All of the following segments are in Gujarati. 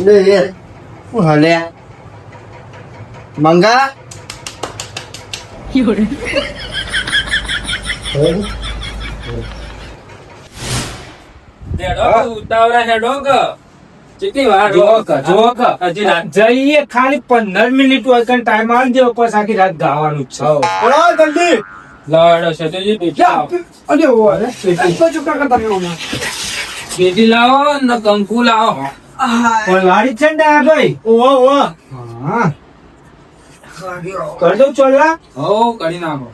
લે હું હલે મંગા જઈએ ખાલી 15 મિનિટ હોય ટાઈમ આવી દેવો પછી આખી રાત ગાવાનું જ છે. લડો છે તો બેટી લાવો ને કંકુ લાવો. વાળી છે ને ભાઈ. હા કરી દઉં ચોલા. કરી નાખો.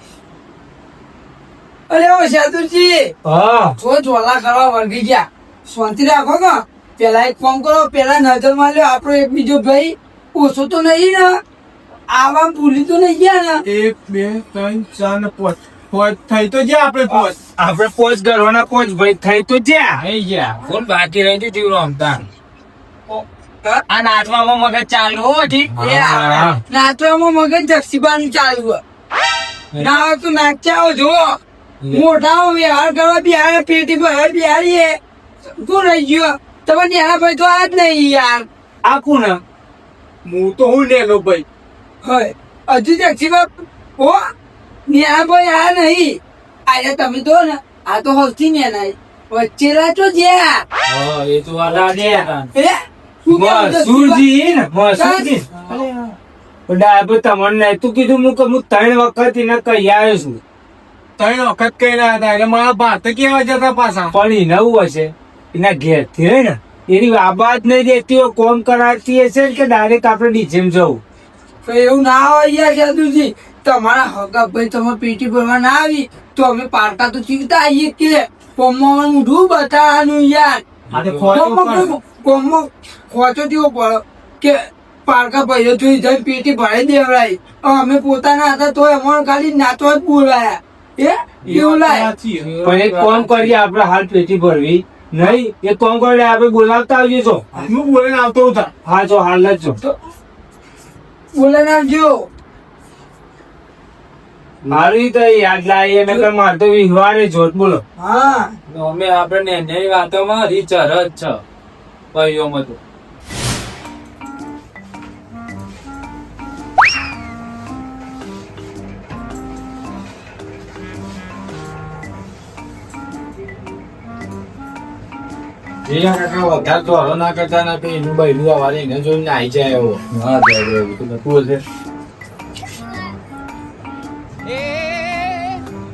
અરે ઓ શાદુજી હા છો ચોલા કરવા વળગી ગયા. શાંતિ રાખો કે પેલા એક કામ કરો, પેલા નજર માં લ્યો આપણો એક બીજો ભાઈ ઓછો તો નહીં ને, આવા ભૂલી તો નહીં ગયા ને? 1 2 3 4 5 થઈ તો જ્યાં આપણે પોચ કરવાના પોચ ભાઈ થઈ તો જ્યાં થઈ ગયા. કોણ બાકી રહી ગયું જીવનો અમતા આ નાચવામાં મગજ ચાલુ હો. ઠીક હા. નાચવામાં મગજ જક્ષીબાનું ચાલુ હોય. ના હોય તો નાચ્યા જો મોટા વ્યવહાર કરવા બિહાર પેટી પર બિહારીએ કોણ રહી ગયો? તમે નેના ભાઈ તો આ જ નહીં યાર. આ કોણ? હું તો હું નેનો ભાઈ. હોય હજુ જક્ષીબા ઓ નેના ભાઈ આ નહીં. આજે તમે તો ને આ તો સૌથી નેના વચ્ચેલા તો જ્યાં એ તો વાલા દે શું કહેવું છે? મસૂરજી ને મસૂરજી ડાબો તમને નહીં તું કીધું હું 3 વખત એને કહી આવ્યો છું. 3 વખત કહી રહ્યા હતા એટલે મારા ભાત કેવા જતા પાછા પણ એને એવું હશે એના ઘેર થી રહી ને એની આબાદ નહીં રહેતી હોય કોમ કરાતી હશે કે ડાયરેક્ટ આપણે ડીજેમ જવું. તો એવું ના હોય યાર સાધુજી. તમારા હગા ભાઈ તમે પેટી ભરવા ના આવી તો અમે પારકા તો ચીકતા આવીએ કે કોમમાં ઊંધું બતાવવાનું યાર. કોમમાં ખોચો તેવો પડે કે પારકા ભાઈઓ જોઈ જઈને પેટી ભરાઈ દેવડાય. અમે પોતાના હતા તો અમારે ખાલી નાચવા જ બોલાયા. એવું લાય પણ એક કોમ કરીએ આપણે હાલ પેટી ભરવી નહીં. એક કોમ કરીએ આપણે બોલાવતા આવીએ છો. હું બોલીને આવતો હતા. હા જો હાલ જ જો બોલાને આવજો. મારી તો યાદ લાવીએ નકર મારે તો વિહવારે જોત બોલો. હા અમે આપણે નેની વાતોમાં રીચર જ છે ભાઈઓમાં તો. ના કરતા ના એનું બૈલું આવારે એને જોઈને આવી જાય એવો.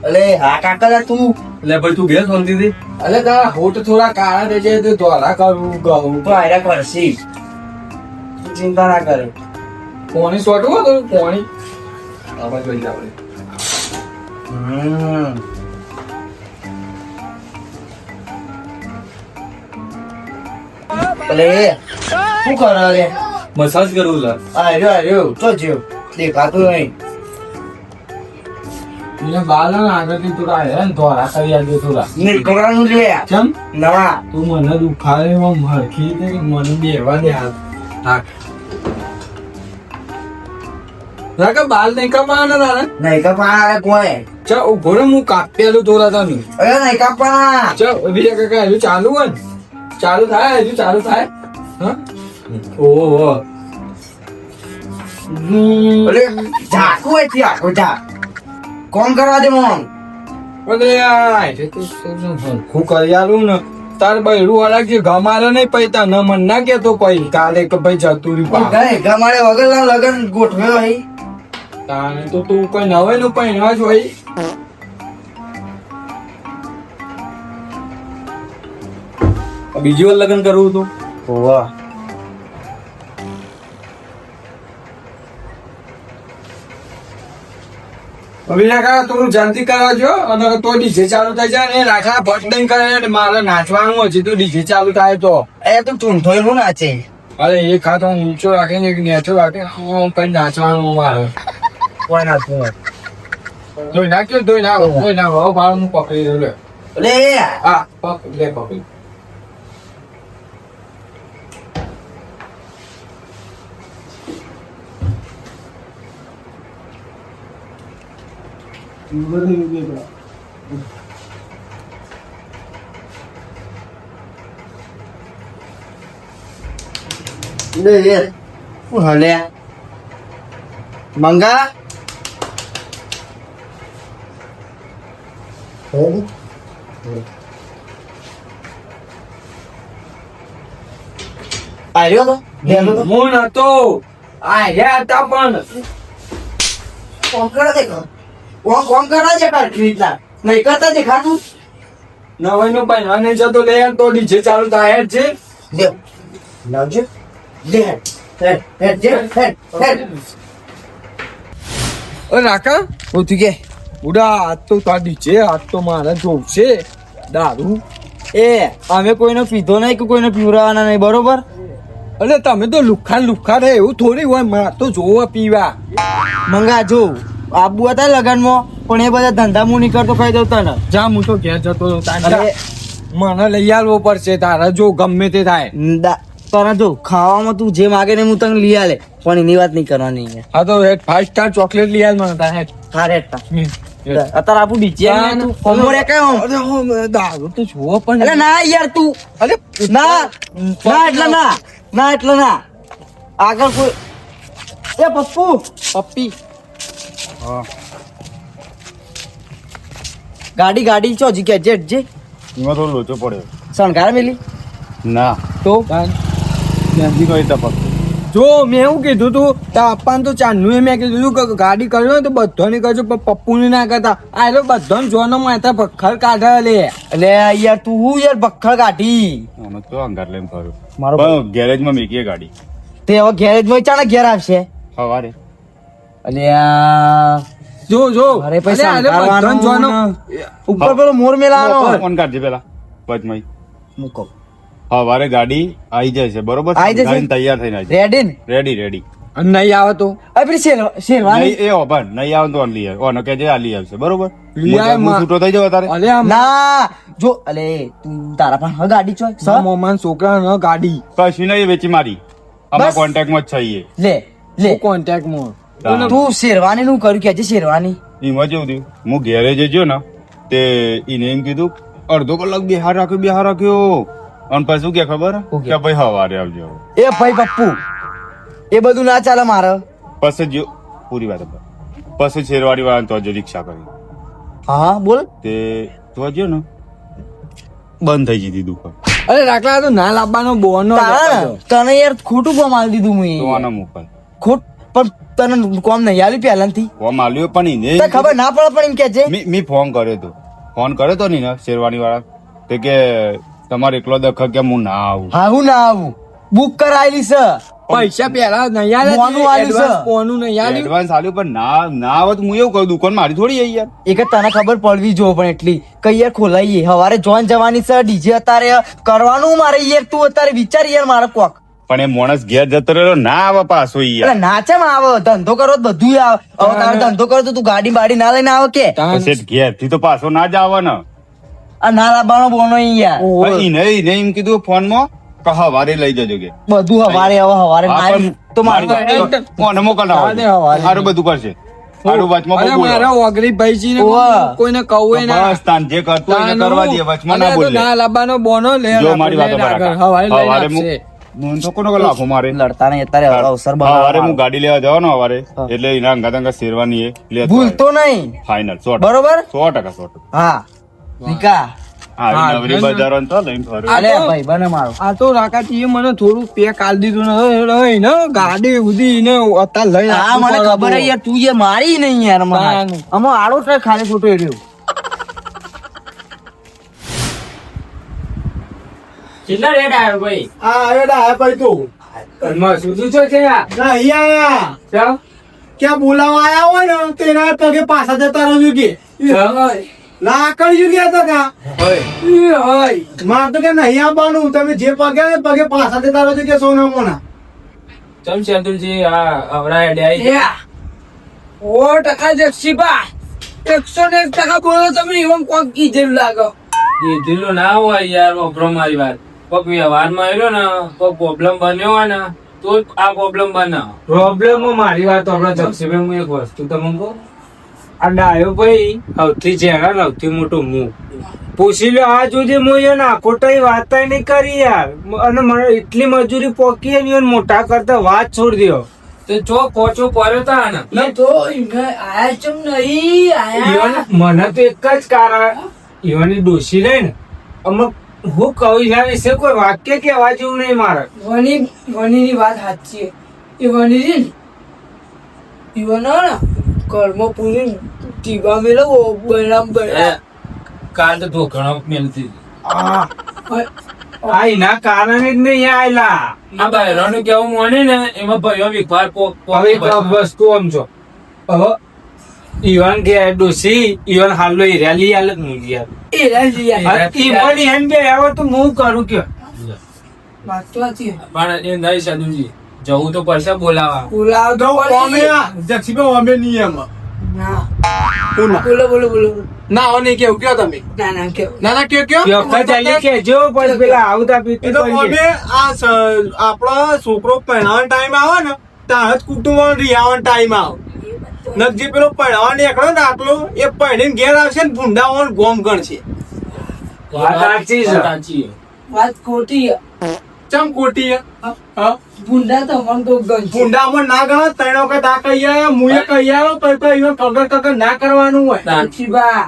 અલે હા કાકા તું એટલે ભાઈ તું ઘેર શાંતિ થી. અલે તારા હોઠ થોડા કાળા થઈ જાય તો ધોળા કરું ગયું તો આયરા કરશી. તું ચિંતા ના કરે. પોણી સોટવું હતું પોણી આવા જોઈ જાવ. અલે શું કરે રે? મસાજ કરવું છે. આર્યો તો જીવ દેખાતું નહીં. એને બાલ આગળથી થોડા હેરાન ધોરા કરી આલજો થોડા. નીકળવાનું લે ચમ નવા તું મને દુખાવે એમાં મરખી દે મને બેવા દે હાથ હાથ રાકા બાલ નહીં કાપવાના તારે. નહીં કપા કોઈ ચા ઉભો રે હું કાપેલું થોડા તને. અરે નહીં કપા ચા બીજા કાકા હજુ ચાલુ હોય ને ચાલુ થાય હજુ ચાલુ થાય. હા ઓહો અરે ઝાકુ એથી આખો ઝાક કોણ કરવા દે મોન હું કરી આલું ને તાર બૈરું વાળા કે ગમારે નહીં પૈતા ન મન ના કેતો પૈ કાલે કે ભાઈ જતું રહ્યું ગમાડે વગર ના લગન ગોઠવ્યો હઈ તાને તો તું કોઈ નવે નું પૈણવા જ હોય. બીજી વાર લગ્ન કરવું હતું. વાહ અભિના કા તું જલ્દી કરવા જો અને તો ડીજે ચાલુ થઈ જાય ને રાખા ભટ નહીં કરે એટલે મારે નાચવાનું હજી તો ડીજે ચાલુ થાય તો. એ તો ચૂંઠોયલું નાચે. અરે એક હાથ હું ઊંચો રાખીને એક નેચો રાખીને હું કઈ નાચવાનું મારે. કોઈ નાચવું ધોઈ નાખ્યો ધોઈ નાખો હવે ભાવ હું પકડી દઉં લે. લે હા પકડી લે પકડી. હલે મંગા આવ્યો તો હું નતો આયા હતા પણ કોમ કરો દેખો કોમ કરો છે રીતના નહીં કરતા દેખાતું નવાઈ નો પહેરવાને જતો લે તો ડીજે ચાલુ થાય જ છે લે લાવજો લે હેડ ઓ રાકા ઉઠી કે ઉડા આજ તો તાર ડીજે આજ તો મારે જોશે દારૂ એ અમે કોઈનો પીધો નહીં કે કોઈને પીવડાવવાના નહીં બરોબર અરે તમે તો લુખ્ખા રે એવું થોડી હોય માર તો જોવા પીવા મંગા જો આબુ હતા લગનમાં પણ એ બધા ધંધા હું નહીં કરતો કહી દઉં તને જા હું તો ઘેર જતો રહું. અરે મને લઈ આવવો પડશે તારા જો ગમે તે થાય તને જો ખાવામાં તું જે માગે ને હું તને લઈ આલે પણ એની વાત નહીં કરવાની છે હા તો એક 5 સ્ટાર ચોકલેટ લઈ આવ મને તારે હા રેટા અત્યારે આપું ડીજે કોમરે કયો અરે હો દારૂ તો જોવો પણ એટલે ના યાર તું અરે ના ના એટલે ના એટલે ના આગળ કોઈ એ પપ્પુ પપ્પી ગાડી ચો જી કે જેટ જે એમાં થોડો લોચો પડ્યો શણગાર મેલી ના તો ત્યાંથી કઈ ટપક જો મેં એવું કીધું તું તાપાન તો ચાંદનું મેં કીધું તું કે ગાડી કર્યો તો બધાની કરજો પણ પપ્પુની ના કરતા આ લોકો બધાને જોવાનો માથા ભખર કાઢે લે એટલે યાર તું હું યાર બખ્ખર કાઢી આનો તો અંગાર લઈને ફર્યો મારો પણ ગેરેજમાં મેકીએ ગાડી તે હવે ગેરેજમાં ચાણે ઘેર આવશે સવારે એટલે આ જો અરે પૈસા અરે આ લોકો બધાને જોવાનો ઉપર પેલો મોર મેલાનો ફોન કાઢજે પેલા વચમાં મૂકો સવારે ગાડી આવી જાય છે બરોબર આઈ જશે? ગાડીને તૈયાર થઈને આવી રેડી ને રેડી અને નહીં આવે તો અરે પેલી શેરવાની નહીં એ ઓપન નહીં આવે તો લઈ આવે ઓનો કે જે આ લઈ આવશે બરોબર લઈ આવે હું છૂટો થઈ જાવ તારે અલે આમ ના જો અલે તું તારા પણ હવે ગાડી ચોય સર મોમાન છોકરા ન ગાડી કશું નહીં વેચી મારી અમારા બસ. કોન્ટેક્ટમાં જ છીએ લે કોન્ટેક્ટ માં તાન. તું શેરવાની નું કર્યું કે શેરવાની એમાં જેવું થયું હું ઘેરે જે ગયો ને તે એને એમ કીધું અડધો કલાક બિહાર રાખ્યો અને પછી શું કે ખબર શું કે? કે ભાઈ સવારે આવજો એ ભાઈ પપ્પુ એ બધું ના ચાલે મારે પછી જો પૂરી વાત હતી. પછી શેરવાડી વાળા તો હજુ રિક્ષા કરી હા બોલ તે તો હજુ ને બંધ થઈ જતી દુકાન અરે રાખલા તો ના લાવવાનો બોનો તને યાર ખોટું કોમ આલી દીધું તો મેં આના મુકાય ખોટ પણ તને કોમ નહીં આલી પહેલાથી ફોન આલ્યો પણ એને તને ખબર ના પડે પણ એમ કે છે મેં ફોન કર્યો તો ને શેરવાડી વાળા તે કે તમારે એકલો દખ કે હું ના આવું હા હું ના આવું બુક કરાયેલી છે પૈસા પેલા નહીં બોનું આલ્યું છે. બોનું નહીં આલ્યું એડવાન્સ આલ્યું પણ ના આવત હું એવું કહું દુકાન મારી થોડી આવી યાર એક જ તને ખબર પડવી જો પણ એટલી કઈ યાર ખોલાઈએ હવારે જોન જવાની છે ડીજે અત્યારે કરવાનું મારે યાર તું અત્યારે વિચાર યાર મારે કોક પણ એ માણસ ઘેર જતો રહ્યો ના આવે પાછો ઈ યાર એટલે નાચે માં આવે ધંધો કરો તો બધું આવે હવે તારે ધંધો કરો તો તું ગાડી બાડી ના લઈને આવે કે પછી ઘેર થી તો પાછો ના જ આવે ને આ ના લાવવાનો બોનો ઈ યાર પણ એને એમ કીધું ફોન માં કે હવારે લઈ જજો કે બધું હવારે હવે હવારે હા, મારી પણ તો મારું મારી કોને મોકલના હા, દે હવારે. સારું બધું કરશે સારું વચમાં અરે બહુ બોલે. મારા ઓગરી ભાઈજી ને ઓવા. કોઈને કહું ના બસ તાન જે કરતું હોય એને કરવા દે વચમાં ના અરે તો બોલે ના લાવવાનો બોનો લે જો મારી વાતો આગળ બરાબર. હવારે લઈને હવારે આપશે. હું તો કોનો લાફો મારે લડતા નહીં અત્યારે અવસર હવારે હું બનાવવાનો. ગાડી લેવા જવાનો હવારે હા. એટલે એના અંગા શેરવાની એ લે ભૂલતો નહીં ફાઇનલ 100%. બરોબર 100%. હા નિકા હા, હા, ઈ નવરી બજારો ને તો લઈને ફરું. આ અલે તો- ભાઈ બને મારો આ તો રાકાજી મને થોડું પેક આલ દીધું ને ગાડી ઉધી ને અત્યારે લઈને હા મને આપવું ખબર પડે. હે યાર તું યાર મારી નહીં યાર તાન. અમે આડો ટ્રેક ખાલી ખોટો એર્યો કેટલા રેટ આવ્યો ભાઈ આ એડા હે ભાઈ તું ઘરમાં સુધી છો છે આ? ના અહીંયા ચાલ. ક્યાં બોલાવા આયા હોય ને તેના પગે પાછા જતા રહેજો કે લાકડ યુ ગયા હતા કા માર તો કે નહીં આવવાનું તમે જે પગે ને પગે પાછા જતા રહેજો કે સોના મોના ચમ શેતુલજી આ અવરાય ડ્યાઈ. ઓ ટકા જક્ષીબા 101% બોલો તમે એવમ કોક કીધેલું લાગો એ ઢીલું ના હોય યાર વપરો મારી વાત કોક વ્યવહારમાં આવ્યો ને કોક પ્રોબ્લેમ બન્યો હોય ને તો જ આ પ્રોબ્લેમ બને પ્રોબ્લેમ મારી વાત આપણે જક્ષીભાઈ હું એક વસ્તુ તમને કહું આ ડાયો ભાઈ સૌથી ચહેરા સૌથી મોટો મું પૂછી લો આ સુધી હું એ નાખોટાઈ વાત નહીં કરી યાર અને મને એટલી મજૂરી પોકી ને મોટા કરતા વાત છોડી દો તો ચો કોચો પડ્યો તા ને એ તો એમને આયા ચમ નહીં આયા મને તો એક જ કારણ ઈવાની ડોશી રહી ને અમુક હું કહું એના વિશે કોઈ વાક્ય કહેવા જેવું નહીં મારે વનીની વાત સાચી છે. એ વની છે ને ઈવનો ને કર્મ પૂરી ટીબા મેળવો બરામ કાલ તો ઢોકણો મેલતી આ એના કારણે જ નહીં આયલા આ બહેરાનું કેવું માને ને એમાં ભાઈઓ વિખાર હવે એક વસ્તુ આમ છો હવે ઈવન કે ડોસી ઈવન હાલો હીરા લઈ આલે યાર ઈવન એમ બે આવો તો હું કરું કે વાત તો સાચી છે. પણ એ નહીં સાધુજી જવું તો પડશે બોલાવા બોલાવો તો અમે પડશે. આ જક્ષીભાઈ અમે નહીં એમ ના કોના? બોલો ના હવે નહીં કેવું કયો તમે ના ના કેવું ના ના કયો કયો વખત ચાલી કે જો પછી પેલા આવતા પીતી એટલે અમે આપણો છોકરો પહેણાવાનો ટાઈમ આવે ને ત્યાં જ કુટુંબ રિયાવાનો ટાઈમ આવે નકજી પેલો પહેણાવા નીકળે ને આટલો એ પહેણીને ઘેર આવશે ને ભૂંડાવાનો ગોમ ગણશે વાત સાચી છે. સાચી છે. વાત ખોટી છે. ચમ ખોટી હે? હા ભૂંડા તો મને તો ગણ ભૂંડામાં ના ગણો ત્રણ વખત આ કહી આવ્યો મુએ કહી આવ્યો પછી કગર ના કરવાનું હોય સાચીબા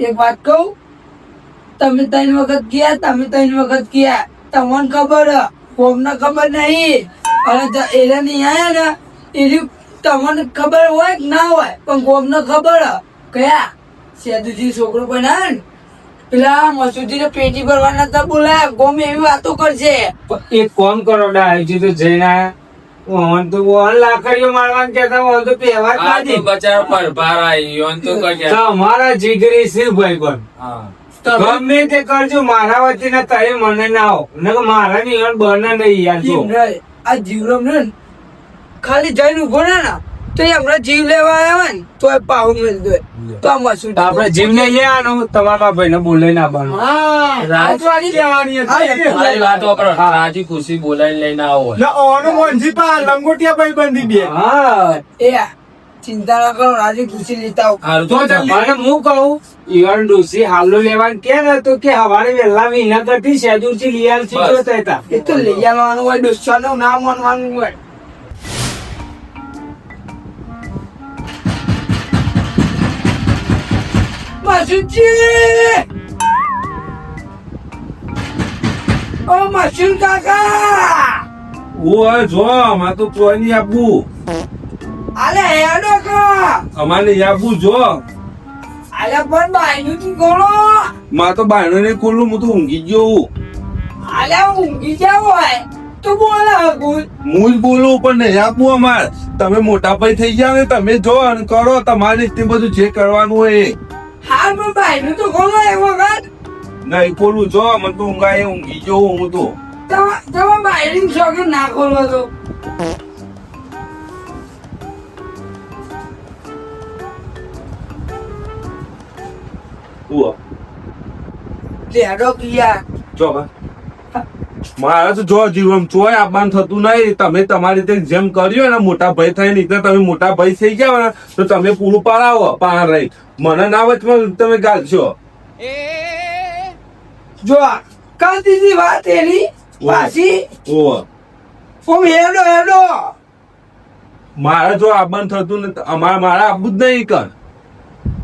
એક વાત કહું તમે 3 વખત ગયા તમે 3 વખત ગયા તમને ખબર કોમને ખબર નહીં અને એલા નહીં આયા ને એની તમને ખબર હોય કે ના હોય પણ કોમને ખબર કયા સેદુજી છોકરો બનાવે ને પેલા મસૂદી પેટી ભરવાના તો બોલાય ગોમ એવી વાતો કરશે એક કોમ કરો ડાયજી તો જઈને આયા ઓન તો ઓન લાકડીઓ મારવાનું કેતા ઓન તો પહેવા જ આ તો નથી બચારો પરભાર આવી ઓન તો કઈ તમારા જીગરી છે ભાઈ પણ હા ગમે તે કરજો મારા વતીના તરે મને ના આવો નકર મારા ની ઈવન બને નહીં યાર જો જીવ નહીં. આ જીવરમ ને ખાલી જઈને ઉભો રહે ને તો એ હમણાં જીવ લેવા આવ્યા ને તો એ પાહુ મેળ દે તો આ મસૂદી આપડે જીમ ને લઈ આવવાનું તમારા ભાઈ ને બોલાઈ ના આવવાનું હા રાજવાડી કહેવાની હતી. મારી વાત વાપરો રાજી ખુશી બોલાવીને લઈને આવો ને ઓનો મોંજી પા લંગોટિયા ભાઈ બંધી બે હા એ ચિંતા ના કરો રાજી ખુશી લેતા આવો. હારું તો તો જલ્દી. અને હું કહું ઈવન ડોસી હાલો લેવાનું કે ને તો કે હવારે વહેલા વિના કરતી શેદુરથી લઈ આલ બસ. જોતા હતા એ તો લઈ આવવાનું હોય દોસ્તાનું નામ માનવાનું હોય મસૂદજી ઓ મસૂદ કાકા ઓય જો આમાં તો ચોની આપવું આલે હેડો કા અમારે આપવું જો આલે પણ બાયનું તું ગોળો માં તો બાયણો ને ખોલું હું તો ઊંઘી ગયો આલે ઊંઘી જાવ હોય તો બોલા ગુલ હું જ બોલું પણ નહીં આપવું અમારે તમે મોટા ભાઈ થઈ ગયા ને તમે જો અને કરો તમારી રીતે બધું જે કરવાનું હોય એ હા પણ બાયનું તો ગોળો એ વખત નહીં ખોલું જો મને તો ઊંઘાય ઊંઘી ગયો હું તો તમે બાયનું શોખ ના ખોલો તો ઉઆ, લેડો કિયા જો બા. મારે તો જો જીવન ચોય આપવાનું થતું નહીં તમે તમારી રીતે જેમ કર્યું ને મોટા ભાઈ થઈને રીતે તમે મોટા ભાઈ થઈ ગયા ને તો તમે પૂરું પાડાવો પાર રહી મને ના વચમાં તમે ગાલશો જો કાલ દીધી વાત એની પાછી ઓહ ઓમ હેડો હેડો મારે જો આપવાનું થતું ને મારે આપવું જ નહીં કર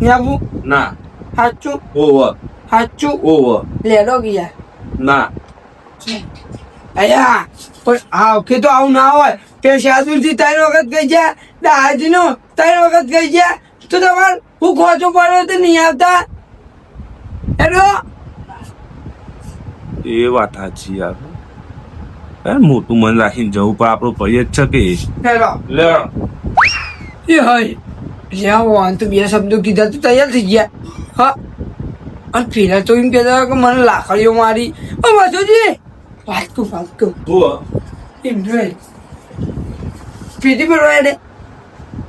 ન્યાબુ ના હાચું ઓવ હાચું લેડો ગયા ના અયા પણ આ વખતે તો આવું ના હોય કે શાદુરથી 3 વખત ગઈ ગયા દાદી નો 3 વખત ગઈ ગયા તો તમારે હું ખોચો પડ્યો તો નહીં આવતા હેડો એ વાત સાચી યાર યાર મોટું મન રાખીને જવું પણ આપણો ભાઈ જ છે કે હેડો લે એ હોય જ્યાં વાન તો બે શબ્દો કીધા તો તૈયાર થઈ ગયા હા અને પેલા તો એમ કહેતા કે મને લાકડીઓ મારી ઓ માધુજી વાત કહું ઓહ, એમ નહીં પેટી ભરવા દે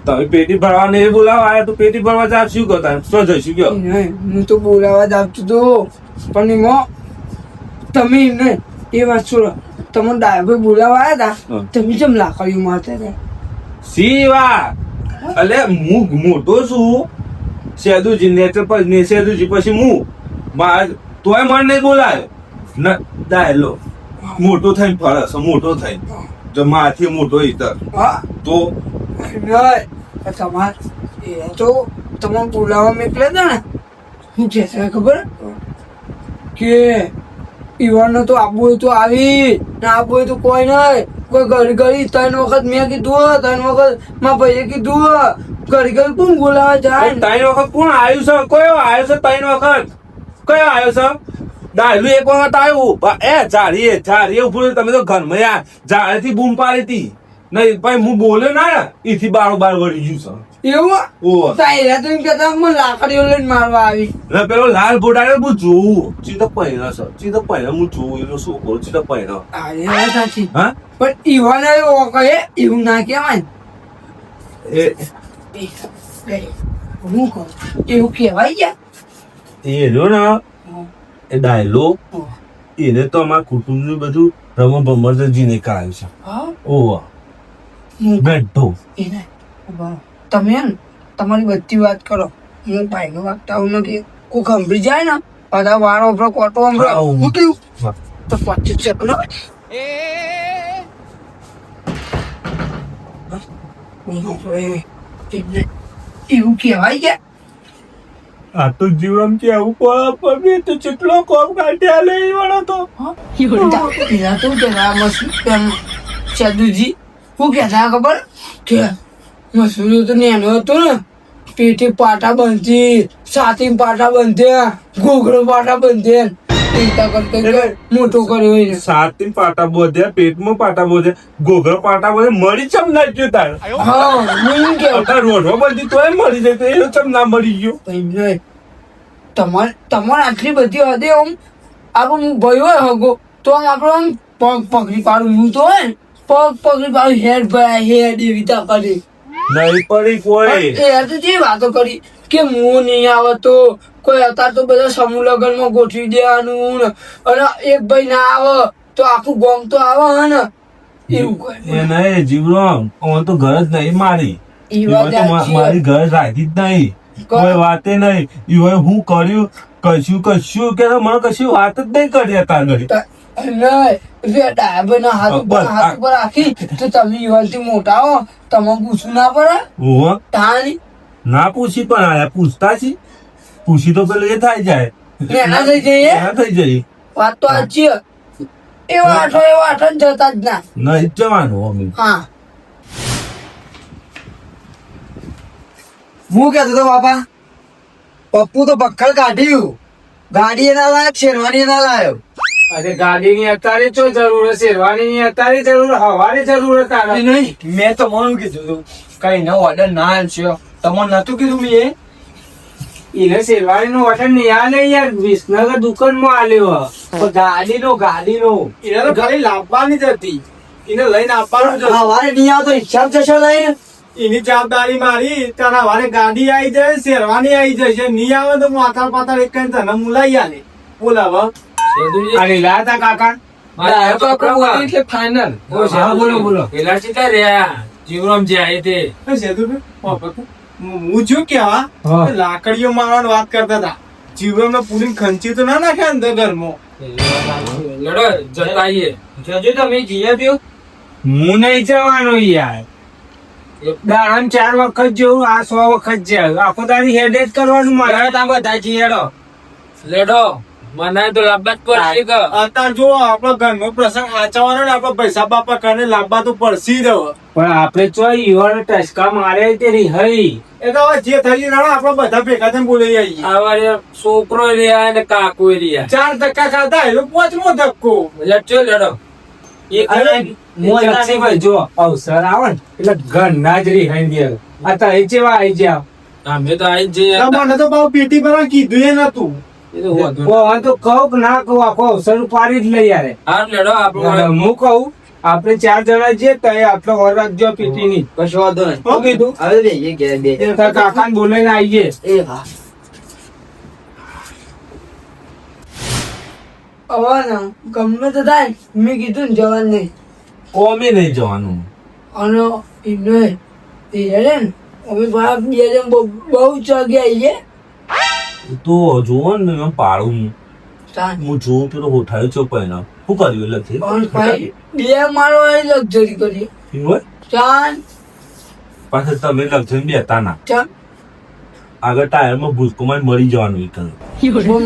તમે પેટી ભરવા ને એ બોલાવા આવ્યા તો પેટી ભરવા જા શું કરતા શું જઈશું કયો નહીં હું તો બોલાવા જ આવતો હતો પણ એમાં તમે એમ નહીં એ વાત છોડો તમે ડાયભાઈ બોલાવા આવ્યા હતા હા. તમે જેમ લાકડીઓ મારતા હતા સી વાત અલે હું મોટો છું સેદુજી ને સેદુજી પછી હું માર તોય મને નહીં બોલાય ન ડાયલો મોટો થઈને ફરે છે મોટો થઈને જો માથી મોટો ઈતર હા તો નહીં તમાર એ તો તમને બોલાવવા મોકલે છે ને શું છે સાહેબ ખબર કે ઈવન તો આપવું હોય તો આવી ના આપવું હોય તો કોઈ નહીં કોઈ ઘડી ઘડી 3 વખત મેં કીધું 3 વખત મારા ભાઈએ કીધું ઘડી ઘડી કોણ બોલાવા જાય 3 વખત કોણ આવ્યું છે કયો આવ્યો છે 3 વખત કયો આવ્યો છે ડાયલું એક વખત આવ્યું ઝાડીએ ઉભું તમે તો ઘરમાં યાર ઝાડેથી બૂમ પાડી હતી નહીં ભાઈ હું બોલ્યો ના એથી બાર વળી ગયું છે એવું ઓહ. તાયરા તો એમ કહેતા મને લાકડીઓ લઈને મારવા આવી એટલે પેલો લાલ બોટાડે હું જોવું ચીતો પહેરા છે ચીતો પહેરા હું જોવું એનો છોકરો ચીતો પહેરા અરે વાત સાચી હા પણ ઈવન એવું કહે એવું ના કહેવાય એ હું કહું એવું કહેવાય ગયા એ રહ્યો ને એ ડાયલો એને તો અમારા કુટુંબનું બધું રમણ ભમરજીને કરાવ્યું છે હા ઓહ હું બેઠો એને તમે ને તમારી બધી વાત કરો હું ભાઈનો વાગતા આવું નથી કોઈ ખંભળી જાય ને બધા વાળો ઉપર કોટો હું કેવું તો 25 સેકન્ડ એવું કહેવાય કે આ તો જીવન કે આવું પગે તો કેટલો કોમ કાઢ્યા લે વાળો તો પેલા તો કેવા મસ્ત સાધુજી હું કહેતા ખબર કે મસૂરી તો નેનો હતો ને પેટે પાટા બાંધી છાતી પાટા બાંધ્યા ઘોઘરો પાટા બાંધ્યા એકતા કરતા મોટો કર્યો એને સાતી પાટા બોધ્યા પેટમાં પાટા બોધ્યા ગોગરો પાટા બોધે મળી ચમ ના ગયો તાર હા હું એમ કેવું અત્યારે રોડો બધી તોય મળી જાય તો એનો ચમ ના મળી ગયો ભાઈ તમારે આટલી બધી હદે આમ આપણો ભાઈ હોય હગો તો આમ આપણો આમ પગ પકડી પાડું હું તો હોય ને પગ પકડી પાડું હેડ ભાઈ હેડ એવી રીતે કરી નહીં પડી કોઈ એ તો જે વાતો કરી કે હું નહીં આવતો કોઈ અત્યારે તો બધા સમૂહ લગ્નમાં ગોઠવી દેવાનું ને અને એક ભાઈ ના આવે તો આખું ગોમ તો આવે હે ને એવું કોઈ એ નહીં જીવરામ ઓન તો ઘર જ નહીં મારી ઈ ઈવોય વાત તો સાચી. મારી ઘર રાખી જ નહીં કોઈ વાતે નહીં ઈવોય હું કર્યું કશું કે મને કશું વાત જ નહીં કરી તાર ઘડી હાથ ઉપર રાખી તો તમે યુવાનથી મોટા હો તમે પૂછવું ના પડે ઓહો તાની ના પૂછી પણ આયા પૂછતા છી પૂછી તો પેલું એ થાય જાય એના થઈ જઈએ એના થઈ જાય વાત તો સાચી છે. એવા આઠો ને જતા જ ના નહીં જ જવાનું અમે હા હું કહેતો તો બાપા પપ્પુ તો બક્કલ કાઢ્યું ગાડી ના લાયક શેરવાની ના લાયો અરે ગાડીની અત્યારે શું જરૂર છે શેરવાનીની અત્યારે જરૂર હવારે જરૂર તારે નહીં મેં તમારું કીધું હતું કઈ ના ઓર્ડર ના આપ્યો તમને નતું કીધું મેં એને શેરવાનીનો ઓર્ડર નહીં આલે યાર વિસનગર દુકાનમાં આલ્યો પણ ગાડીનો એને તો ખાલી લાવવાની જ હતી એને લઈને આપવાનું જ હતું. હવારે નહીં આવતો હિસાબ જશો લઈને એની જવાબદારી મારી તારા વારે ગાડી આવી જાય શેરવાની આવી જાય છે નહીં આવે તો માથા પાથા એક કઈ તને મુલાઈ આલે બોલાવ અરે લાતા કાકા એટલે ફાઈનલ હા બોલો પેલા સીધા રહ્યા જીવરામ જે આયે તે હું જો કેવા હા. લાકડીઓ મારવાની વાત કરતા હતા જીવનમાં પૂરી ખંચી તો ના નાખ્યા અંદર ઘરમાં લડો જતા આવીએ જજો તમે જીયા પીઓ હું નહીં જવાનો યાર દાડામાં 4 વખત જેવું આ 100 વખત જાય આખો દાડી હેડ જ કરવાનું મારે બધા જીયાડો લેડો મને તો લાભ જ પડશે કે અત્યારે જો આપડો ઘરનો પ્રસંગ સાચવવાનો ને આપડે પૈસા બાપા કરીને લાવવા તો પડશે જ હવે. પણ આપણે ચો ઈવન ટસકા મારે તે હઈ એ તો હવે જે થઈ ગયું આપડે બધા ભેગા થઈને બોલાઈ આવીએ આવા છોકરો રહ્યા ને કાકો રહ્યા 4 ધક્કા ખાધા એ 5મો ધક્કો લડજો લેડો ભાઈ જો અવસર આવે ને એટલે ઘરના જ રિહાઈ દે અત્યારે જેવા આઈ ગયા અમે તો આવી જ જઈએ મને તો બાબુ પેટી ભરવા કીધું એ નતું એ તો વાંધો નહીં. તો કહું કે ના કહું આખો અવસર ઉપાડી જ લઈ યારે હા લેડો આપણે હું કહું આપણે 4 જણા જે તય આટલો ઓર રાખજો પીટી ની કશો વાંધો નહીં શું કીધું હવે બે ઘેર બે કાકા બોલાઈને આવીએ એ હા હવે ને ગમે તો થાય મેં કીધું ને જવાનું નહીં કોમે નહીં જવાનું અને એમને એ હેડે ને અમે બહાર બે જણ બહુ ચગ્યા આવીએ તો જોવો ને એમ પાડું તાન. હું જોઉં પેલો હોઠાયો છો પહેલા શું કર્યું એટલે પણ ભાઈ, બે મારો લક્ઝરી કરી હોય ચાન પાછળ તમે લક્ષણ બેતા ના ચાન આગળ ટાયરમાં ભૂસકોમાં મરી જવાનું એક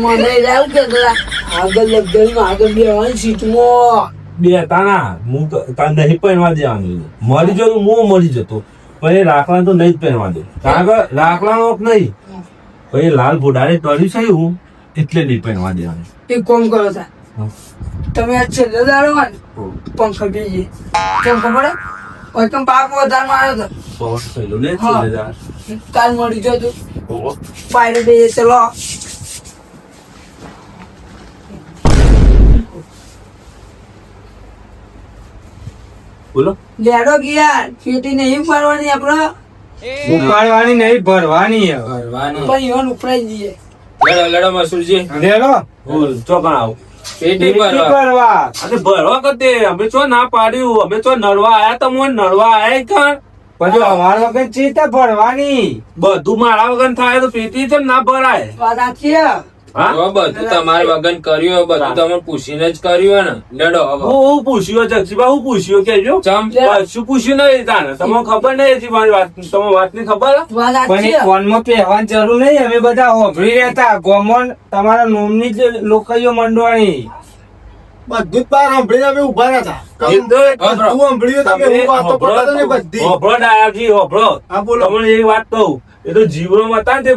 મને જાવ કે પેલા આગળ લક્ઝરીમાં આગળ બેવાની સીટમાં બેતા ના હું તાર નહીં પહેરવા દેવાનું મરી જતો હું મરી જતો પણ એ લાકડા તો નહીં જ પહેરવા દે આગળ લાકડાનો નહીં પણ એ લાલ ઘોડાને ટળી છે હું એટલે નહીં પહેરવા દેવાનું એક કોમ કરો તા તમે આ છેલ્લે દાડો હોય ને પંખા બીજી કેમ ખબર હે? ઓય કેમ પાક વધારે માર્યો તો પવન થયેલો ને હા. છેલ્લેદાર. કાલ મળી જતું પાયરે બે ચલો બોલો લેડો ગયા ખેતી નહીં પાડવાની આપડે ઉપાડવાની નહીં ભરવાની હે. ભરવાની પણ ઈવન ઉપરાઈ જઈએ લડો લડો મસૂરજી લેલો બોલ ચોકણ આવો પેટી પેટી ભરવા ભરવા અને ભરવા કદે અમે ચો ના પાડ્યું અમે ચો નડવા આયા તમને નડવા આયા કણ પછી અમાર વગર ચીતા ભરવાની બધું મારા વગર થાય તો પેટી તો ના ભરાય વાત સાચી હે. હા જો બધું તમારે વગન કર્યું હોય, બધું તમે પૂછીને જ કર્યું હોય ને લડો હવે હું પૂછ્યું જક્ષીબા હું પૂછ્યું કેજો ચમ શું પૂછ્યું નહીં તાને તમને ખબર નહીં હતી મારી વાત તમે વાત ની ખબર હે? વાત પણ સાચી એ હે. ફોનમાં પહેરવાની જરૂર નહીં અમે બધા હોભળી રહેતા ગોમોન તમારા નોમની જ લોકઈઓ મંડવાની બધું જ બાર સાંભળીને અમે ઉભા રહ્યા હતા. એ તો એક બધું સાંભળ્યું તમે તમે હું વાતો કરતા હતા ને બધી. હોભળો ડાયાજી, હોભળો. હા, બોલો. તમને એક વાત કહું એ તો જીવડો હતા ને તે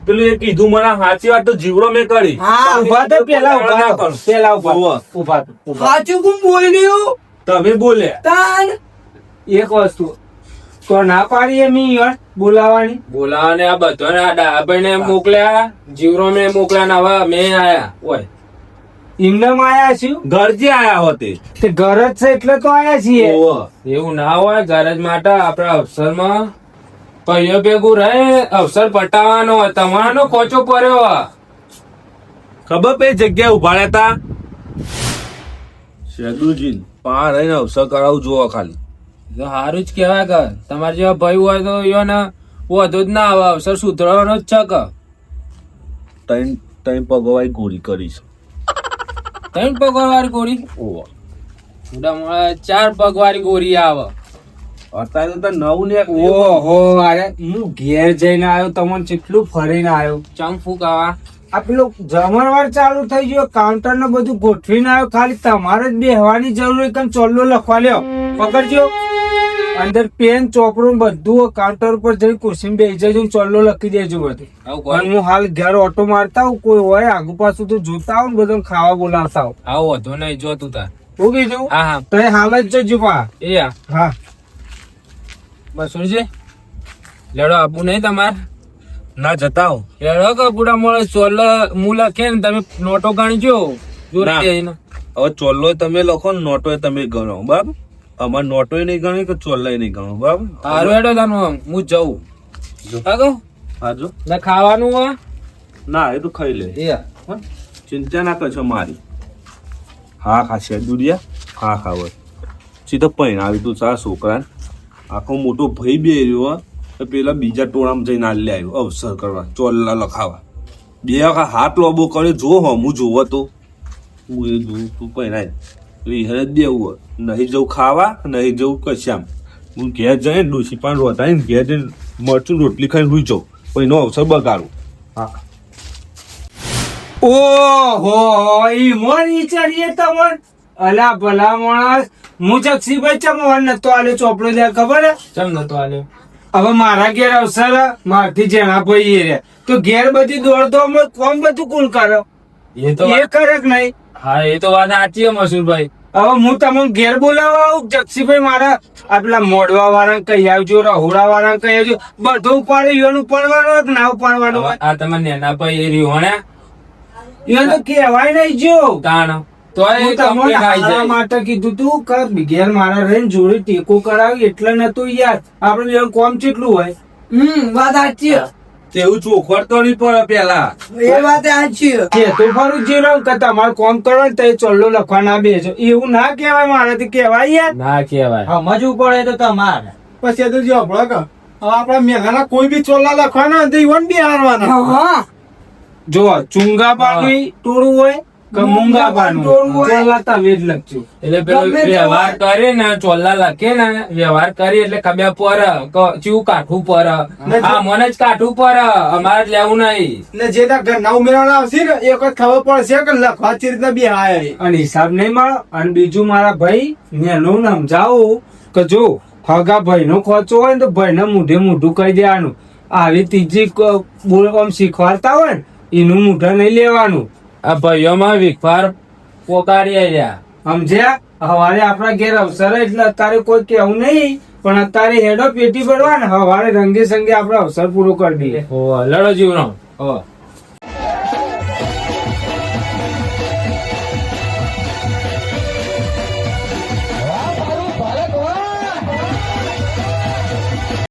પેલું એ કીધું મને સાચી વાત તો જીવડો મેં કરી હા ઉભા તો પેલા ઉભા તો. પેલા ઉભા ઉભા. ઉભા તો. ઉભા. સાચું કોણ બોલ્યું તમે બોલ્યા તાન એક વસ્તુ તો ના પાડી એમ ઈવન બોલાવાની બોલાવાને આ બધાને આ ડાયાભાઈને મોકલ્યા, જીવરો મેં મોકલ્યા ને હવે મેં આયા ઓય ઇન્ડમ આયા છીએ ઘરજી આયા હોતે તે ઘર જ છે એટલે તો આયા છીએ ઓહો. એવું ના હોય. ગરજ માટે આપડા અવસરમાં ભાઈઓ ભેગું રહે, અવસર પટાવવાનો હોય. તમારાનો કોચો પડ્યો હોય. ખબર પે જગ્યાએ ઉભા રહેતા શેદુજી પા રહીને અવસર કરાવું જોવો ખાલી તો સારું જ કેવાય કે તમારે જેવા ભાઈ હોય તો યોને વધુ જ ના આવે. અવસર સુધરવાનો જ છે કે ત્રણ ત્રણ પગવાઈ ગોળી કરીશ 3 પગવાળી ગોળી, ઓહો. મોટા 4 પગવાળી ગોળી આવે. અત્યારે તો નવું ને ઓહો અરે હું ઘેર જઈને આવ્યો તમને કેટલું ફરીને આવ્યો ચમ ફૂકાવા આ પેલો જમણવાર ચાલુ થઈ ગયો કાઉન્ટર ને બધું ગોઠવીને આવ્યો ખાલી તમારે જ બેહવાની જરૂર હોય કે ચોલ્લો લખવા લ્યો પકડજો અંદર પેન ચોપડું બધું કાઉન્ટર ઉપર જઈ ખુરશી બેસી જજો ચોલ્લો લખી દેજો બધું આવું અને હું હાલ ઘર ઓટો મારતા હું કોઈ હોય આગુ પાછું તો જોતા આવું ને બધું ખાવા બોલાવતા આવું આવો વધુ નહીં જોતું તાર. શું કીધું હા હા તો હાલ જ જજો પા એ આ હા બસ સુરજી લેડો આપવું નહીં તમારે ના જતા હો લેડો કે પૂરા મળે ચોલ હું લખે ને તમે નોટો ગણજો ના. જોડી દઈને. હવે ચોલ્લો તમે લખો ને નોટો તમે ગણો બરાબર અમારે નોટો નહીં ગણી કે ચોલ્લો નહીં ગણો બરાબર હારું હેડો તાનું હું જઉં કાકો હાજો ને ખાવાનું હોય ના એ તો ખાઈ લે એ હં? ચિંતા ના કરશો મારી હા ખાશે દુરિયા હા ખાવ સીધો પૈણ આવી તું સારા છોકરા આખો મોટો ભાઈ બે રહ્યો હં. તો પેલા બીજા ટોળામાં જઈને આલે આવ્યો અવસર કરવા ચોલ્લા લખાવા બે આખા હાથ લોબો કરે જો હું જોવો તો હું એ જોઉં તું પૈણાય રિહર જ દેવું નહીં જવું ખાવા નહીં જવું કશ્યામ હું ઘેર જઈને ડોસી પાન રોતા ને ઘેર જઈને મરચું રોટલી ખાઈને હુઈ જાઉં પણ એનો અવસર બગાડું હા ઓહો ઈ મોન વિચારીએ તમન અલા ભલા માણસ હું જક્ષીભાઈ ચમવાન નતો આલ્યો ચોપડો દે ખબર હે ચમ નતો આલ્યો હવે મારા ઘેર અવસર મારથી જેના ભાઈ રે તો ઘેર બધી દોડતો કોમ બધું કુલ કરો એ તો એ કરે કે નહીં હા એ તો વાત સાચી છે મસૂરભાઈ. હવે હું તમને ઘેર બોલાવવા આવું જક્ષીભાઈ મારા આ પેલા મોડવા વાળા કહી આવજો રહોડા વાળા કહી આવજો બધું ઉપાડે ઈવન ઉપાડવાનો કે ના ઉપાડવાનો હવે આ તમે નેના ભાઈ એ રીહોણ્યા ઈવન તો કહેવાય નહીં જો તાણ તો એ હું તમને કંપની ખાઈ હારા જાય. માટે કીધું તું કે ઘેર મારા રહીને જોડે ટેકો કરાવી એટલે નતું યાર આપડે બેન કોમ કેટલું હોય વાત સાચી હે. તેવું ચોખવટ તો નહીં પડે પેલા એ વાત સાચી હે. કે તો ખરું જે રહું કે તમારે કોમ કરવા ને તો એ ચોલ્લો લખવા ના બેસો એવું ના કહેવાય મારાથી કહેવાય યાર ના કહેવાય. સમજવું પડે તો તમારે પછી તો જો આપણો કે હવે આપણા મેઘાના કોઈ બી ચોલ્લા લખવાના હોય તો ઈવન બી હારવાના હા જો ચુંગાબાનું ટોળું હોય કે મૂંગાબાનું ચોલ્લા તમે જ લખજો. એટલે પેલો ગમે તે વ્યવહાર હોય. કરે ને ચોલ્લા લખે ને વ્યવહાર કરી એટલે ખબર પર ચેવું કાઠું પર હા મને જ કાઠું પર અમારે જ લેવું નહીં. ને જે તાર ઘરના ઉમેરવાના આવશે ને એ વખત ખબર પડશે કે લખવા ચી રીતના બે હાય. અને હિસાબ નહીં મળે. અને બીજું મારા ભાઈ એનું સમજાવું કે જો હગા ભાઈ નો ખર્ચો હોય ને તો ભાઈ ને મોઢે મોઢું કહી દેવાનું. આવી ત્રીજી બોલ આમ શીખવાડતા હોય ને એનું મોઢે નહીં લેવાનું. આ ભાઈઓમાં વિખવાર પોકારી રહ્યા. સમજ્યા? હવારે આપણા ઘેર અવસર એટલે અત્યારે કોઈ કેવું નહીં, પણ અત્યારે હેડો પેટી ભરવા ને હવારે રંગે સંગે આપડે અવસર પૂરો કરી દઈએ. લડો જીવનો.